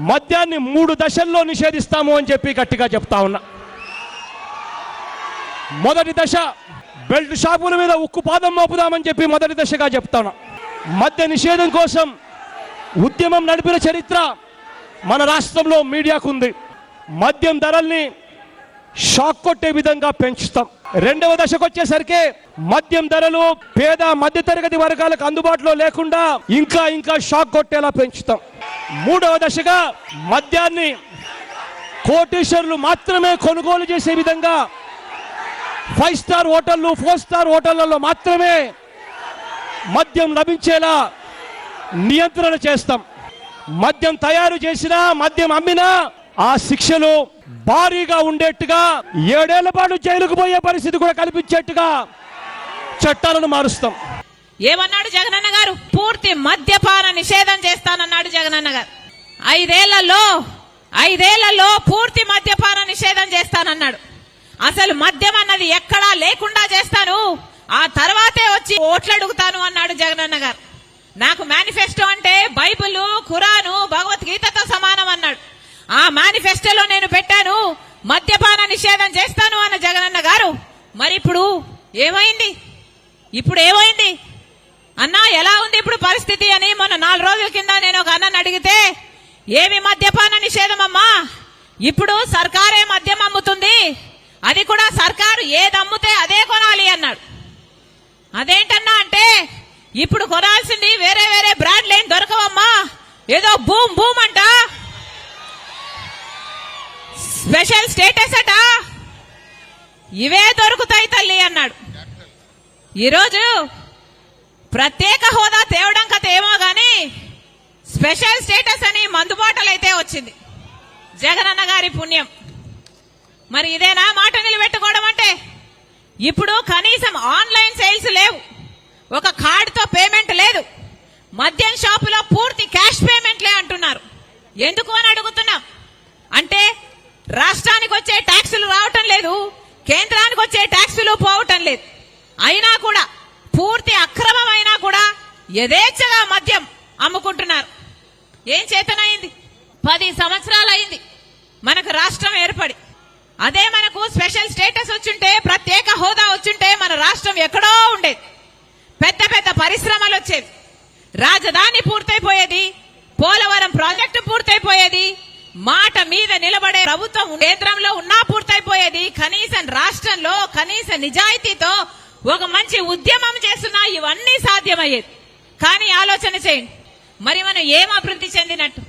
మద్యాన్ని 3 దశల్లో నిషేధిస్తాము అని చెప్పి గట్టిగా చెప్తా ఉన్నా. మొదటి దశ బెల్ట్ షాపుల మీద ఉక్కు పాదం మోపుదామని చెప్పి మొదటి దశగా చెప్తాను. మద్య నిషేధం కోసం ఉద్యమం నడిపిన చరిత్ర మన రాష్ట్రంలో మీడియాకు ఉంది. మద్యం ధరల్ని షాక్ కొట్టే విధంగా పెంచుతాం. రెండవ దశకు వచ్చేసరికి మద్యం ధరలు పేద మధ్యతరగతి వర్గాలకు అందుబాటులో లేకుండా ఇంకా షాక్ కొట్టేలా పెంచుతాం. మూడవ దశగా మద్యాన్ని కోటీశ్వరులు మాత్రమే కొనుగోలు చేసే విధంగా 5 స్టార్ హోటళ్లు 4 స్టార్ హోటళ్లలో మాత్రమే మద్యం లభించేలా నియంత్రణ చేస్తాం. మద్యం తయారు చేసినా మద్యం అమ్మినా ఆ శిక్షలు భారీగా ఉండేట్టుగా 7 ఏళ్ల పాటు జైలుకు పోయే పరిస్థితి కూడా కల్పించేట్టుగా చట్టాలను మారుస్తాం. ఏమన్నాడు జగనన్న గారు? పూర్తి మద్యపాన నిషేధం చేస్తానన్నాడు జగనన్న గారు. 5 ఏళ్లలో పూర్తి మద్యపాన నిషేధం చేస్తానన్నాడు. అసలు మద్యం అన్నది ఎక్కడా లేకుండా చేస్తాను, ఆ తర్వాతే వచ్చి ఓట్లు అడుగుతాను అన్నాడు జగనన్న గారు. నాకు మేనిఫెస్టో అంటే బైబిల్, ఖురాను, భగవద్గీతతో సమానం అన్నాడు. ఆ మేనిఫెస్టోలో నేను పెట్టాను మద్యపాన నిషేధం చేస్తాను అన్న జగనన్న గారు. మరి ఇప్పుడు ఏమైంది అన్నా, ఎలా ఉంది ఇప్పుడు పరిస్థితి అని మొన్న 4 రోజుల కింద నేను ఒక అన్నని అడిగితే, ఏమి మద్యపాన నిషేధం అమ్మా, ఇప్పుడు సర్కారే మద్యం అమ్ముతుంది, అది కూడా సర్కారు ఏది అమ్ముతే అదే కొనాలి అన్నాడు. అదేంటన్నా అంటే, ఇప్పుడు కొనాల్సింది వేరే బ్రాండ్లు ఏం దొరకవమ్మా, ఏదో బూమ్ అంట, స్పెషల్ స్టేటస్ అట, ఇవే దొరుకుతాయి తల్లి అన్నాడు. ఈరోజు ప్రత్యేక హోదా తేవడం కథ ఏమో గాని స్పెషల్ స్టేటస్ అని మందుబాటలైతే వచ్చింది. జగనన్న గారి పుణ్యం. మరి ఇదేనా మాట నిలబెట్టుకోవడం అంటే? ఇప్పుడు కనీసం ఆన్లైన్ సేల్స్ లేవు, ఒక కార్డుతో పేమెంట్ లేదు, మద్యం షాపులో పూర్తి క్యాష్ పేమెంట్లే అంటున్నారు. ఎందుకు అని అడుగుతున్నాం. అంటే రాష్ట్రానికి వచ్చే ట్యాక్సులు రావటం లేదు, కేంద్రానికి వచ్చే ట్యాక్సులు పోవటం లేదు. అయినా కూడా పూర్తి అక్రమం అయినా కూడా యథేచ్ఛగా మద్యం అమ్ముకుంటున్నారు. ఏం చేతనైంది? 10 సంవత్సరాలు అయింది మనకు రాష్ట్రం ఏర్పడి. అదే మనకు స్పెషల్ స్టేటస్ వచ్చుంటే, ప్రత్యేక హోదా వచ్చుంటే మన రాష్ట్రం ఎక్కడో ఉండేది. పెద్ద పరిశ్రమలు వచ్చేవి, రాజధాని పూర్తయిపోయేది, పోలవరం ప్రాజెక్టు పూర్తయిపోయేది, మాట మీద నిలబడే ప్రభుత్వం కేంద్రంలో ఉన్నా పూర్తయిపోయేది. కనీసం రాష్ట్రంలో కనీస నిజాయితీతో ఒక మంచి ఉద్యమం చేస్తున్నా ఇవన్నీ సాధ్యమయ్యేది. కానీ ఆలోచన చేయండి, మరి మనం ఏం అభివృద్ధి చెందినట్టు?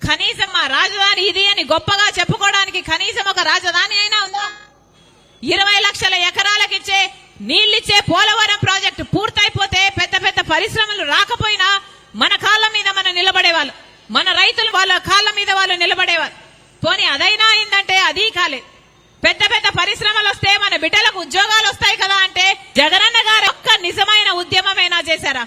కనీసం మా రాజధాని ఇది అని గొప్పగా చెప్పుకోవడానికి కనీసం ఒక రాజధాని అయినా ఉందా? 20 లక్షల ఎకరాలకిచ్చే నీళ్ళిచ్చే పోలవరం ప్రాజెక్టు పూర్తయిపోతే పెద్ద పరిశ్రమలు రాకపోయినా మన కాళ్ళ మీద మనం నిలబడేవాళ్ళు, మన రైతులు వాళ్ళ కాళ్ళ మీద వాళ్ళు నిలబడేవారు. పోనీ అదైనా అయిందంటే అది కాలేదు. పెద్ద పరిశ్రమలు వస్తే మన బిడ్డలకు ఉద్యోగాలు వస్తాయి కదా అంటే జగనన్న గారు ఒక్క నిజమైన ఉద్యమమైనా చేశారా?